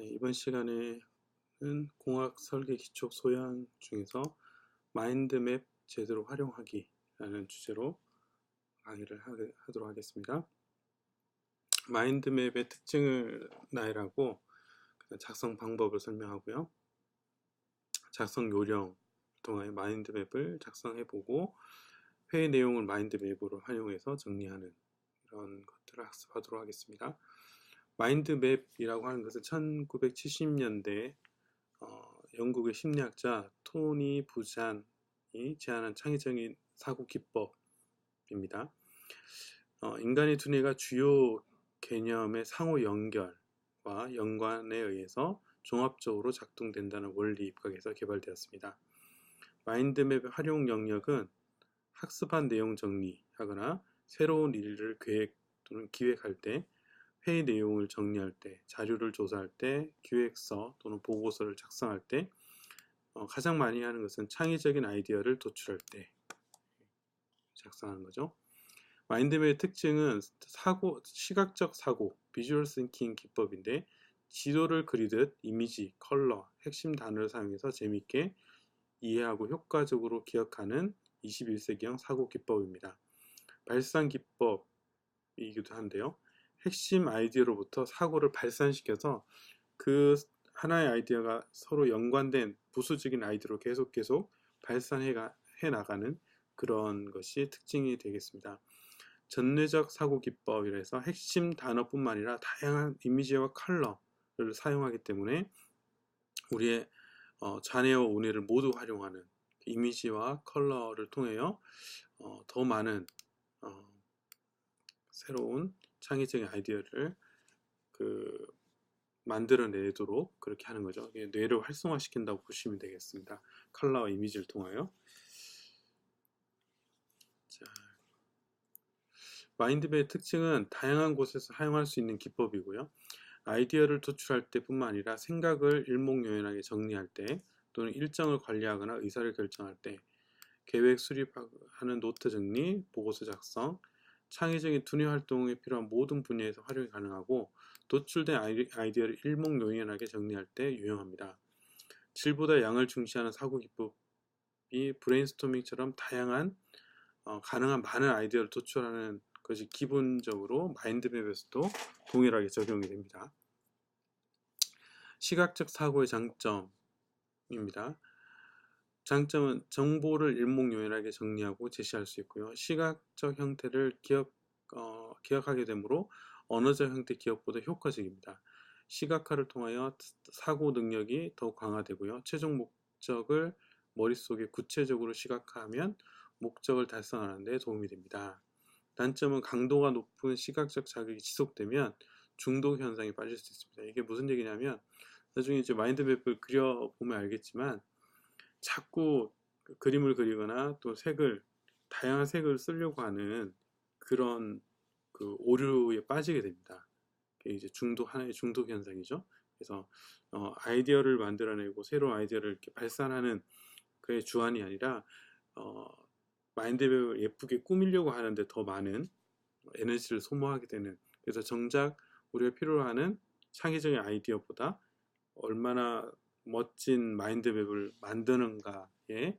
네, 이번 시간에는 공학 설계 기초 소양 중에서 마인드맵 제대로 활용하기라는 주제로 강의를 하도록 하겠습니다. 마인드맵의 특징을 나열하고 작성 방법을 설명하고요. 작성 요령을 통하여 마인드맵을 작성해보고 회의 내용을 마인드맵으로 활용해서 정리하는 이런 것들을 학습하도록 하겠습니다. 마인드맵이라고 하는 것은 1970년대 영국의 심리학자 토니 부잔이 제안한 창의적인 사고 기법입니다. 인간의 두뇌가 주요 개념의 상호 연결과 연관에 의해서 종합적으로 작동된다는 원리 입각에서 개발되었습니다. 마인드맵의 활용 영역은 학습한 내용 정리하거나 새로운 일을 계획 또는 기획할 때, 회의 내용을 정리할 때, 자료를 조사할 때, 기획서 또는 보고서를 작성할 때, 가장 많이 하는 것은 창의적인 아이디어를 도출할 때 작성하는 거죠. 마인드맵의 특징은 시각적 사고, 비주얼 싱킹 기법인데 지도를 그리듯 이미지, 컬러, 핵심 단어를 사용해서 재미있게 이해하고 효과적으로 기억하는 21세기형 사고 기법입니다. 발산 기법이기도 한데요. 핵심 아이디어로부터 사고를 발산시켜서 그 하나의 아이디어가 서로 연관된 부수적인 아이디어로 계속 발산해 나가는 그런 것이 특징이 되겠습니다. 전뇌적 사고 기법이라 해서 핵심 단어뿐만 아니라 다양한 이미지와 컬러를 사용하기 때문에 우리의 좌뇌와 우뇌를 모두 활용하는 이미지와 컬러를 통하여 더 많은 새로운 창의적인 아이디어를 만들어내도록 그렇게 하는 거죠. 뇌를 활성화시킨다고 보시면 되겠습니다. 컬러와 이미지를 통하여. 자, 마인드맵의 특징은 다양한 곳에서 사용할 수 있는 기법이고요. 아이디어를 도출할 때뿐만 아니라 생각을 일목요연하게 정리할 때, 또는 일정을 관리하거나 의사를 결정할 때, 계획 수립하는 노트 정리, 보고서 작성, 창의적인 두뇌 활동에 필요한 모든 분야에서 활용이 가능하고, 도출된 아이디어를 일목요연하게 정리할 때 유용합니다. 질보다 양을 중시하는 사고 기법이 브레인스토밍처럼 다양한 가능한 많은 아이디어를 도출하는 것이 기본적으로 마인드맵에서도 동일하게 적용이 됩니다. 시각적 사고의 장점입니다. 장점은 정보를 일목요연하게 정리하고 제시할 수 있고요. 시각적 형태를 기억하게 되므로 언어적 형태 기억보다 효과적입니다. 시각화를 통하여 사고 능력이 더욱 강화되고요. 최종 목적을 머릿속에 구체적으로 시각화하면 목적을 달성하는 데 도움이 됩니다. 단점은 강도가 높은 시각적 자극이 지속되면 중독 현상에 빠질 수 있습니다. 이게 무슨 얘기냐면 나중에 이제 마인드맵을 그려보면 알겠지만 자꾸 그림을 그리거나 또 다양한 색을 쓰려고 하는 그런 오류에 빠지게 됩니다. 그게 이제 하나의 중독 현상이죠. 그래서 아이디어를 만들어내고 새로운 아이디어를 이렇게 발산하는 그의 주안이 아니라 마인드맵을 예쁘게 꾸미려고 하는데 더 많은 에너지를 소모하게 되는, 그래서 정작 우리가 필요로 하는 창의적인 아이디어보다 얼마나 멋진 마인드맵을 만드는가에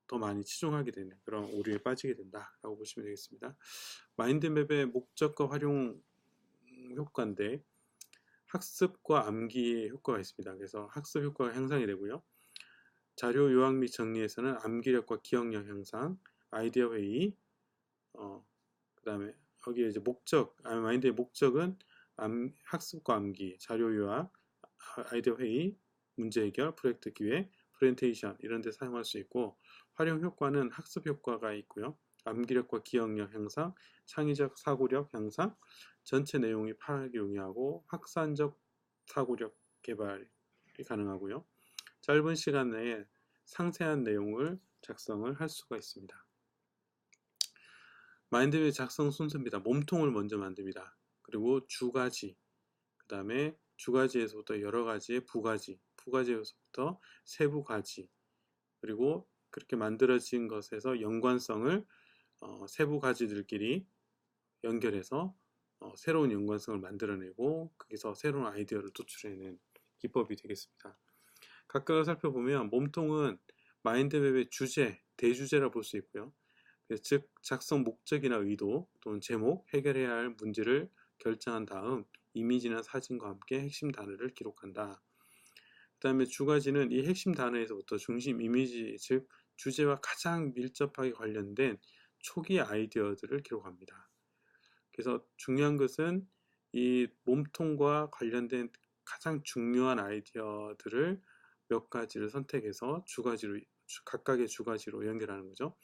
더 많이 치중하게 되는 그런 오류에 빠지게 된다라고 보시면 되겠습니다. 마인드맵의 목적과 활용 효과인데 학습과 암기의 효과가 있습니다. 그래서 학습 효과가 향상이 되고요. 자료 요약 및 정리에서는 암기력과 기억력 향상, 아이디어 회의, 그 다음에 여기에 이제 마인드의 목적은 학습과 암기, 자료 요약, 아이디어 회의, 문제 해결, 프로젝트 기획, 프레젠테이션 이런 데 사용할 수 있고, 활용 효과는 학습 효과가 있고요. 암기력과 기억력 향상, 창의적 사고력 향상, 전체 내용이 파악이 용이하고 확산적 사고력 개발이 가능하고요. 짧은 시간 내에 상세한 내용을 작성을 할 수가 있습니다. 마인드맵 작성 순서입니다. 몸통을 먼저 만듭니다. 그리고 주가지, 그 다음에 주가지에서부터 여러 가지의 부가지에서부터 세부가지, 그리고 그렇게 만들어진 것에서 연관성을 세부 가지들끼리 연결해서 새로운 연관성을 만들어내고 거기서 새로운 아이디어를 도출해내는 기법이 되겠습니다. 각각을 살펴보면 몸통은 마인드맵의 주제, 대주제라 볼 수 있고요. 즉 작성 목적이나 의도 또는 제목, 해결해야 할 문제를 결정한 다음 이미지나 사진과 함께 핵심 단어를 기록한다. 그 다음에 주가지는 이 핵심 단어에서부터 중심 이미지, 즉 주제와 가장 밀접하게 관련된 초기 아이디어들을 기록합니다. 그래서 중요한 것은 이 몸통과 관련된 가장 중요한 아이디어들을 몇 가지를 선택해서 주가지로, 각각의 주가지로 연결하는 거죠.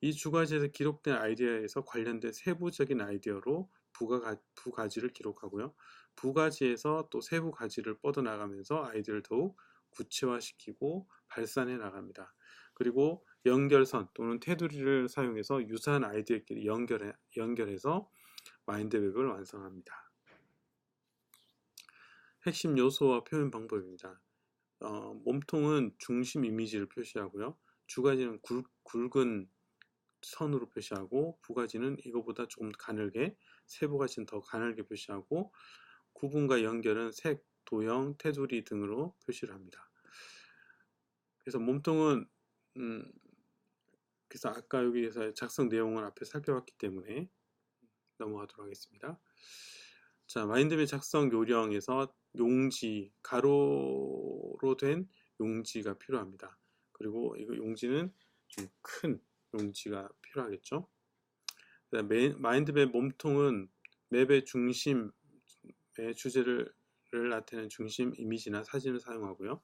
이 주가지에서 기록된 아이디어에서 관련된 세부적인 아이디어로 부가지를 기록하고요. 부가지에서 또 세부 가지를 뻗어나가면서 아이디어를 더욱 구체화시키고 발산해 나갑니다. 그리고 연결선 또는 테두리를 사용해서 유사한 아이디어끼리 연결해서 마인드맵을 완성합니다. 핵심 요소와 표현 방법입니다. 몸통은 중심 이미지를 표시하고요. 주가지는 굵은 선으로 표시하고 부가지는 이거보다 조금 가늘게, 세부가지는 더 가늘게 표시하고 구분과 연결은 색, 도형, 테두리 등으로 표시를 합니다. 그래서 몸통은 그래서 아까 여기에서 작성 내용을 앞에 살펴봤기 때문에 넘어가도록 하겠습니다. 자, 마인드맵 작성 요령에서 용지, 가로로 된 용지가 필요합니다. 그리고 이거 용지는 좀 큰 용지가 필요하겠죠. 마인드맵 몸통은 맵의 중심의 주제를 나타내는 중심 이미지나 사진을 사용하고요.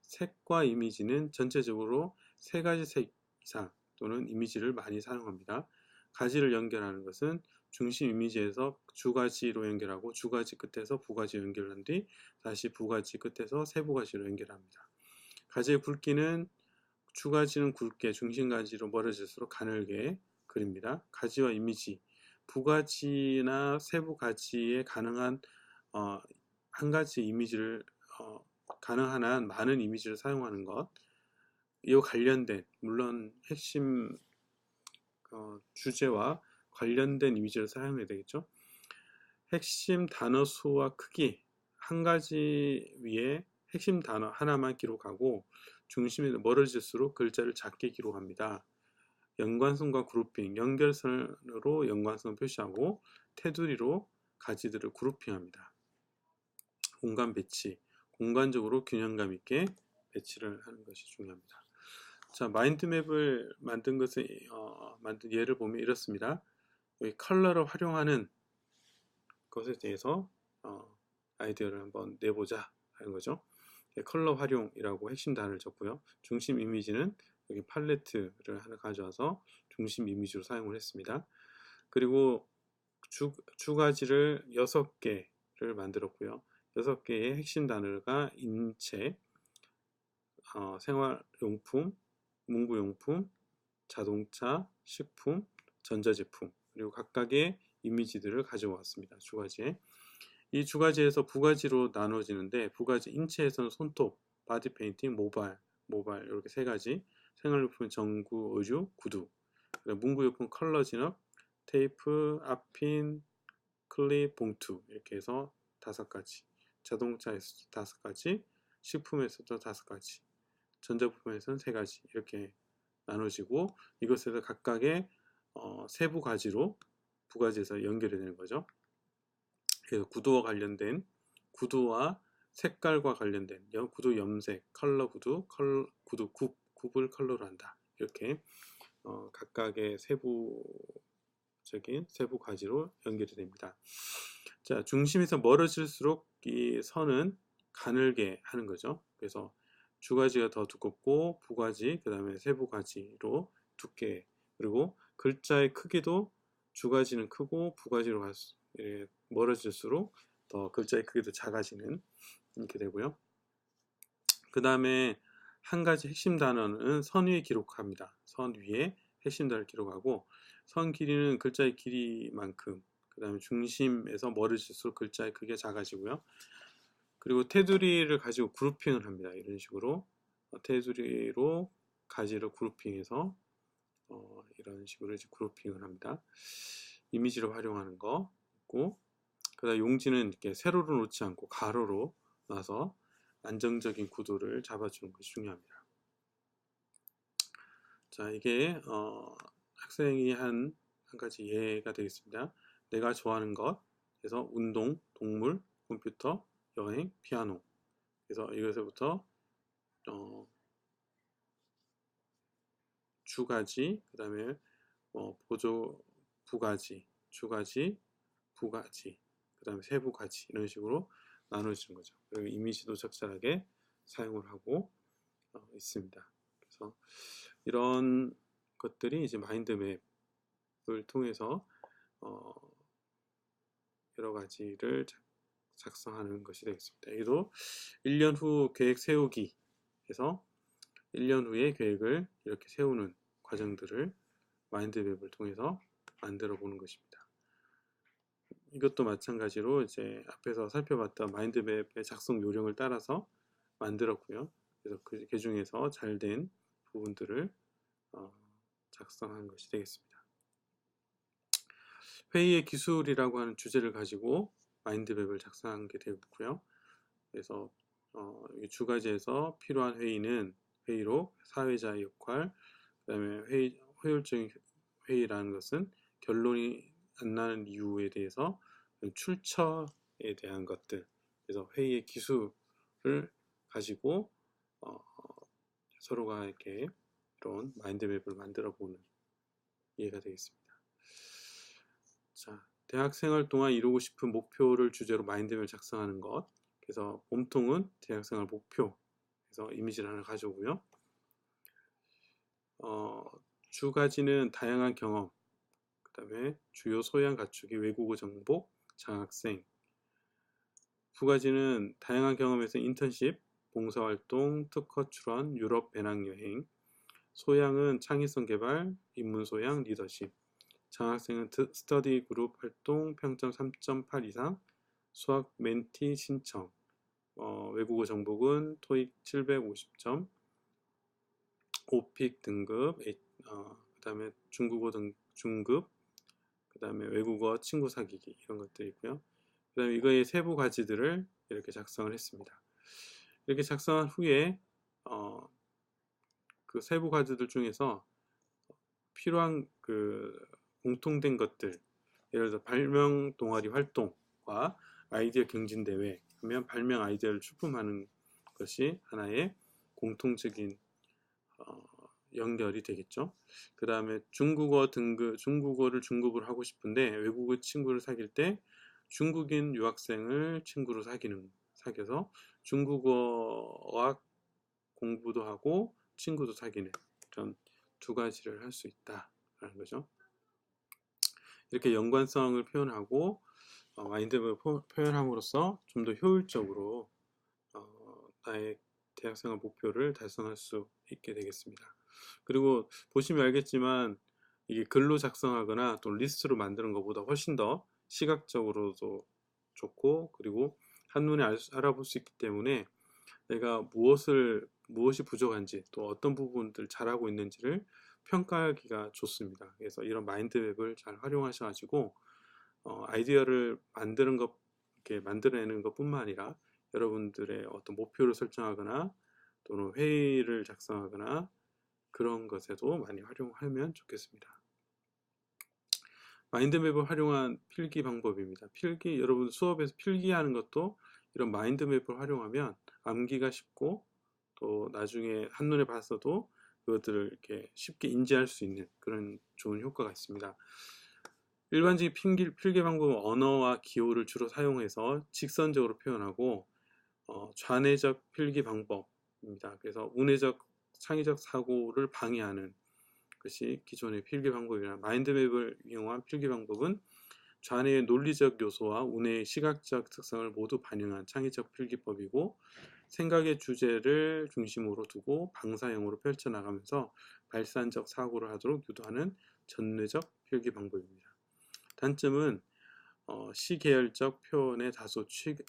색과 이미지는 전체적으로 3가지 색 이상 또는 이미지를 많이 사용합니다. 가지를 연결하는 것은 중심 이미지에서 주가지로 연결하고 주가지 끝에서 부가지 연결한 뒤 다시 부가지 끝에서 세부가지로 연결합니다. 가지의 굵기는 주가지는 굵게 중심가지로 멀어질수록 가늘게 그립니다. 가지와 이미지, 부가지나 세부가지에 가능한 한 가지 이미지를 가능한 한 많은 이미지를 사용하는 것, 이와 관련된 물론 핵심 주제와 관련된 이미지를 사용해야 되겠죠. 핵심 단어 수와 크기 한 가지 위에 핵심 단어 하나만 기록하고 중심에 멀어질수록 글자를 작게 기록합니다. 연관성과 그룹핑, 연결선으로 연관성을 표시하고 테두리로 가지들을 그룹핑합니다. 공간 배치, 공간적으로 균형감 있게 배치를 하는 것이 중요합니다. 자, 마인드맵을 만든 것을 만든 예를 보면 이렇습니다. 여기 컬러를 활용하는 것에 대해서 아이디어를 한번 내보자 하는 거죠. 컬러 활용이라고 핵심 단어를 적고요. 중심 이미지는 여기 팔레트를 하나 가져와서 중심 이미지로 사용을 했습니다. 그리고 주가지를 6개를 만들었고요. 6개의 핵심 단어가 인체, 생활용품, 문구용품, 자동차, 식품, 전자제품, 그리고 각각의 이미지들을 가져왔습니다. 주가지에. 이 주가지에서 부가지로 나눠지는데, 부가지 인체에서는 손톱, 바디 페인팅, 모발 이렇게 3가지, 생활용품 전구, 의류, 구두, 문구용품 컬러 진업, 테이프, 앞핀, 클립, 봉투 이렇게 해서 5가지, 자동차에서 5가지, 식품에서도 5가지, 전자부품에서는 3가지 이렇게 나눠지고 이것에서 각각의 세부 가지로 부가지에서 연결이 되는 거죠. 그래서 구두와 색깔과 관련된 구두 염색, 컬러 구두, 굽을 컬러로 한다. 이렇게 각각의 세부적인 세부 가지로 연결이 됩니다. 자, 중심에서 멀어질수록 이 선은 가늘게 하는 거죠. 그래서 주가지가 더 두껍고 부가지, 그 다음에 세부가지로 두께, 그리고 글자의 크기도 주가지는 크고 부가지로 멀어질수록 더 글자의 크기도 작아지는 이렇게 되고요. 그 다음에 한 가지 핵심 단어는 선 위에 기록합니다. 선 위에 핵심 단어를 기록하고 선 길이는 글자의 길이만큼, 그 다음에 중심에서 멀어질수록 글자의 크기가 작아지고요. 그리고 테두리를 가지고 그룹핑을 합니다. 이런 식으로 테두리로 가지를 그룹핑해서 이런 식으로 이제 그룹핑을 합니다. 이미지를 활용하는 거 있고, 그다음 용지는 이렇게 세로로 놓지 않고 가로로 놔서 안정적인 구도를 잡아주는 것이 중요합니다. 자, 이게 학생이 한 가지 예가 되겠습니다. 내가 좋아하는 것, 그래서 운동, 동물, 컴퓨터, 여행, 피아노. 그래서 이것에부터 주가지, 그 다음에 보조 부가지, 주가지, 부가지, 그 다음에 세부가지 이런 식으로 나눠지는 거죠. 그리고 이미지도 적절하게 사용을 하고 있습니다. 그래서 이런 것들이 이제 마인드맵을 통해서 여러 가지를 작성하는 것이 되겠습니다. 여기도 1년 후 계획 세우기 해서 1년 후의 계획을 이렇게 세우는 과정들을 마인드맵을 통해서 만들어 보는 것입니다. 이것도 마찬가지로 이제 앞에서 살펴봤던 마인드맵의 작성 요령을 따라서 만들었고요. 그래서 그 중에서 잘된 부분들을 작성한 것이 되겠습니다. 회의의 기술이라고 하는 주제를 가지고 마인드맵을 작성하게 되었고요. 그래서 주가지에서 필요한 회의는 회의록, 사회자의 역할, 그 다음에 효율적인 회의라는 것은 결론이 안 나는 이유에 대해서 출처에 대한 것들, 그래서 회의의 기술을 가지고 서로가 이렇게 이런 마인드맵을 만들어 보는 이해가 되겠습니다. 자, 대학생활 동안 이루고 싶은 목표를 주제로 마인드맵을 작성하는 것. 그래서 몸통은 대학생활 목표. 그래서 이미지를 하나 가져오고요. 주가지는 다양한 경험. 그 다음에 주요 소양 갖추기, 외국어 정복, 장학생. 부가지는 다양한 경험에서 인턴십, 봉사활동, 특허 출원, 유럽 배낭여행. 소양은 창의성 개발, 인문 소양, 리더십. 장학생은 스터디 그룹 활동, 평점 3.8 이상, 수학 멘티 신청. 외국어 정복은 토익 750점, 오픽 등급, 그 다음에 중국어 중급, 그 다음에 외국어 친구 사귀기 이런 것들이 있고요. 그 다음에 이거의 세부 과제들을 이렇게 작성을 했습니다. 이렇게 작성한 후에 그 세부 과제들 중에서 필요한 그 공통된 것들, 예를 들어 발명 동아리 활동과 아이디어 경진대회 하면 발명 아이디어를 출품하는 것이 하나의 공통적인 연결이 되겠죠. 그 다음에 중국어 등급, 중국어를 중급으로 하고 싶은데 외국어 친구를 사귈 때 중국인 유학생을 친구로 사귀어서 중국어학 공부도 하고 친구도 사귀는 그런 두 가지를 할 수 있다라는 거죠. 이렇게 연관성을 표현하고 마인드맵을 표현함으로써 좀 더 효율적으로 나의 대학생활 목표를 달성할 수 있게 되겠습니다. 그리고 보시면 알겠지만 이게 글로 작성하거나 또 리스트로 만드는 것보다 훨씬 더 시각적으로도 좋고 그리고 한눈에 알아볼 수 있기 때문에 내가 무엇이 부족한지 또 어떤 부분들 잘하고 있는지를 평가하기가 좋습니다. 그래서 이런 마인드맵을 잘 활용하셔가지고 아이디어를 이렇게 만들어내는 것뿐만 아니라 여러분들의 어떤 목표를 설정하거나 또는 회의를 작성하거나 그런 것에도 많이 활용하면 좋겠습니다. 마인드맵을 활용한 필기 방법입니다. 여러분 수업에서 필기하는 것도 이런 마인드맵을 활용하면 암기가 쉽고 또 나중에 한눈에 봤어도 그것들을 이렇게 쉽게 인지할 수 있는 그런 좋은 효과가 있습니다. 일반적인 필기 방법은 언어와 기호를 주로 사용해서 직선적으로 표현하고 좌뇌적 필기 방법입니다. 그래서 우뇌적 창의적 사고를 방해하는 것이 기존의 필기 방법이나 마인드맵을 이용한 필기 방법은 좌뇌의 논리적 요소와 우뇌의 시각적 특성을 모두 반영한 창의적 필기법이고 생각의 주제를 중심으로 두고 방사형으로 펼쳐나가면서 발산적 사고를 하도록 유도하는 전뇌적 필기 방법입니다. 단점은 시계열적 표현에 다소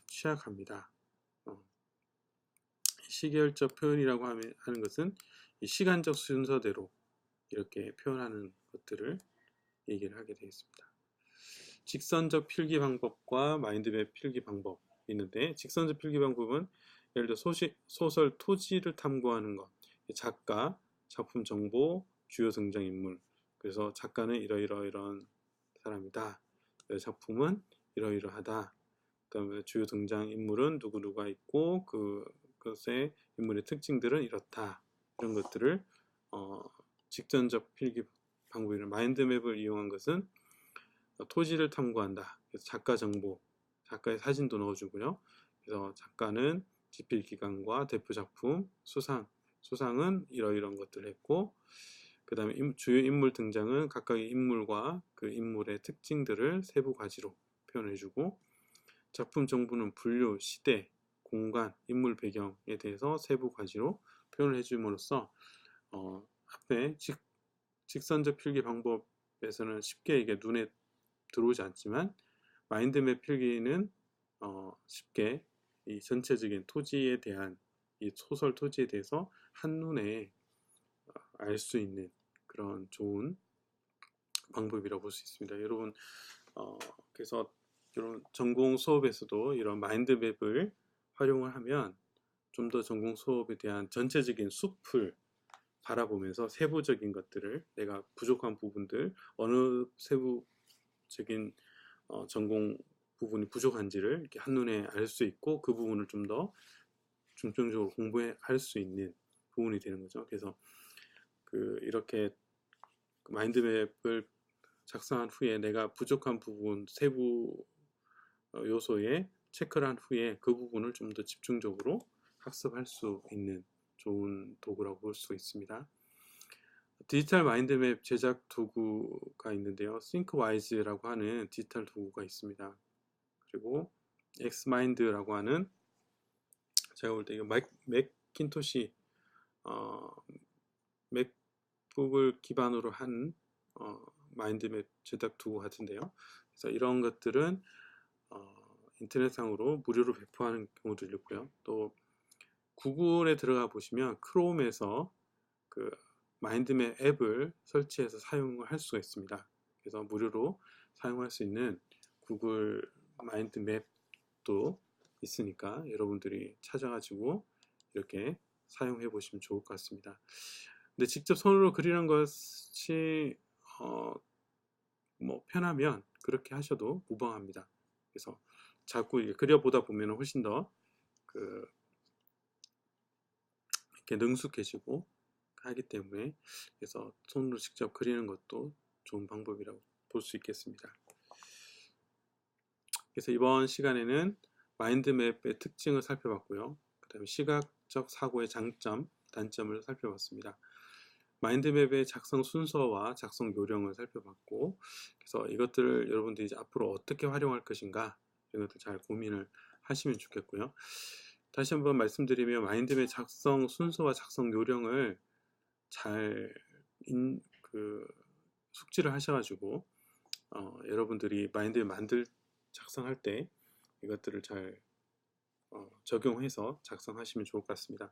취약합니다. 시계열적 표현이라고 하는 것은 이 시간적 순서대로 이렇게 표현하는 것들을 얘기를 하게 되겠습니다. 직선적 필기 방법과 마인드맵 필기 방법이 있는데, 직선적 필기 방법은 예를 들어 소설 토지를 탐구하는 것, 작가, 작품 정보, 주요 등장인물. 그래서 작가는 이러이러이런 사람이다. 작품은 이러이러하다. 그다음에 주요 등장인물은 누구누가 있고 그것의 인물의 특징들은 이렇다. 이런 것들을 직선적 필기 방법이나 마인드맵을 이용한 것은 토지를 탐구한다. 그래서 작가 정보, 작가의 사진도 넣어주고요. 그래서 작가는 집필 기간과 대표 작품, 수상은 이러이러한 것들을 했고, 그 다음에 주요 인물 등장은 각각의 인물과 그 인물의 특징들을 세부 가지로 표현해주고, 작품 정보는 분류, 시대, 공간, 인물 배경에 대해서 세부 가지로 표현을 해줌으로써 앞에 직선적 필기 방법에서는 쉽게 이게 눈에 들어오지 않지만 마인드맵 필기는 쉽게 이 전체적인 토지에 대한 이 소설 토지에 대해서 한눈에 알 수 있는 그런 좋은 방법이라고 볼 수 있습니다. 여러분 그래서 이런 전공 수업에서도 이런 마인드맵을 활용을 하면 좀 더 전공 수업에 대한 전체적인 숲을 바라보면서 세부적인 것들을 내가 부족한 부분들 어느 세부적인 전공 부분이 부족한지를 이렇게 한눈에 알 수 있고 그 부분을 좀 더 중점적으로 공부할 수 있는 부분이 되는 거죠. 그래서 이렇게 마인드맵을 작성한 후에 내가 부족한 부분 세부 요소에 체크를 한 후에 그 부분을 좀 더 집중적으로 학습할 수 있는 좋은 도구라고 볼 수 있습니다. 디지털 마인드맵 제작 도구가 있는데요. 싱크와이즈라고 하는 디지털 도구가 있습니다. 그리고 엑스마인드라고 하는 제가 볼 때 이거 맥킨토시 맥북을 기반으로 한 마인드맵 제작 도구 같은데요. 그래서 이런 것들은 인터넷상으로 무료로 배포하는 경우도 있고요. 또 구글에 들어가 보시면 크롬에서 그 마인드맵 앱을 설치해서 사용을 할 수가 있습니다. 그래서 무료로 사용할 수 있는 구글 마인드맵도 있으니까 여러분들이 찾아가지고 이렇게 사용해 보시면 좋을 것 같습니다. 근데 직접 손으로 그리는 것이 뭐 편하면 그렇게 하셔도 무방합니다. 그래서 자꾸 그려보다 보면 훨씬 더 이렇게 능숙해지고 하기 때문에 그래서 손으로 직접 그리는 것도 좋은 방법이라고 볼 수 있겠습니다. 그래서 이번 시간에는 마인드맵의 특징을 살펴봤고요. 그 다음에 시각적 사고의 장점, 단점을 살펴봤습니다. 마인드맵의 작성 순서와 작성 요령을 살펴봤고, 그래서 이것들을 여러분들이 이제 앞으로 어떻게 활용할 것인가 이런 것들 잘 고민을 하시면 좋겠고요. 다시 한번 말씀드리면 마인드맵 작성 순서와 작성 요령을 잘 숙지를 하셔가지고 여러분들이 마인드맵 작성할 때 이것들을 잘 적용해서 작성하시면 좋을 것 같습니다.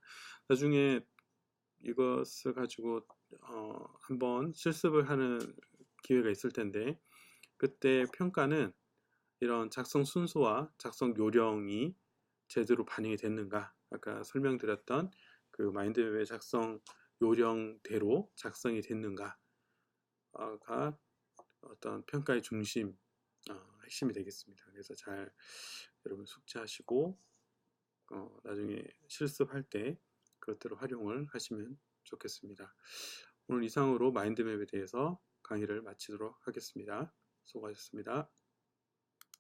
나중에 이것을 가지고 한번 실습을 하는 기회가 있을 텐데 그때 평가는 이런 작성 순서와 작성 요령이 제대로 반영이 됐는가, 아까 설명드렸던 그 마인드맵의 작성 요령대로 작성이 됐는가가 어떤 평가의 중심, 핵심이 되겠습니다. 그래서 잘 여러분 숙지하시고 나중에 실습할 때 그것들을 활용을 하시면 좋겠습니다. 오늘 이상으로 마인드맵에 대해서 강의를 마치도록 하겠습니다. 수고하셨습니다.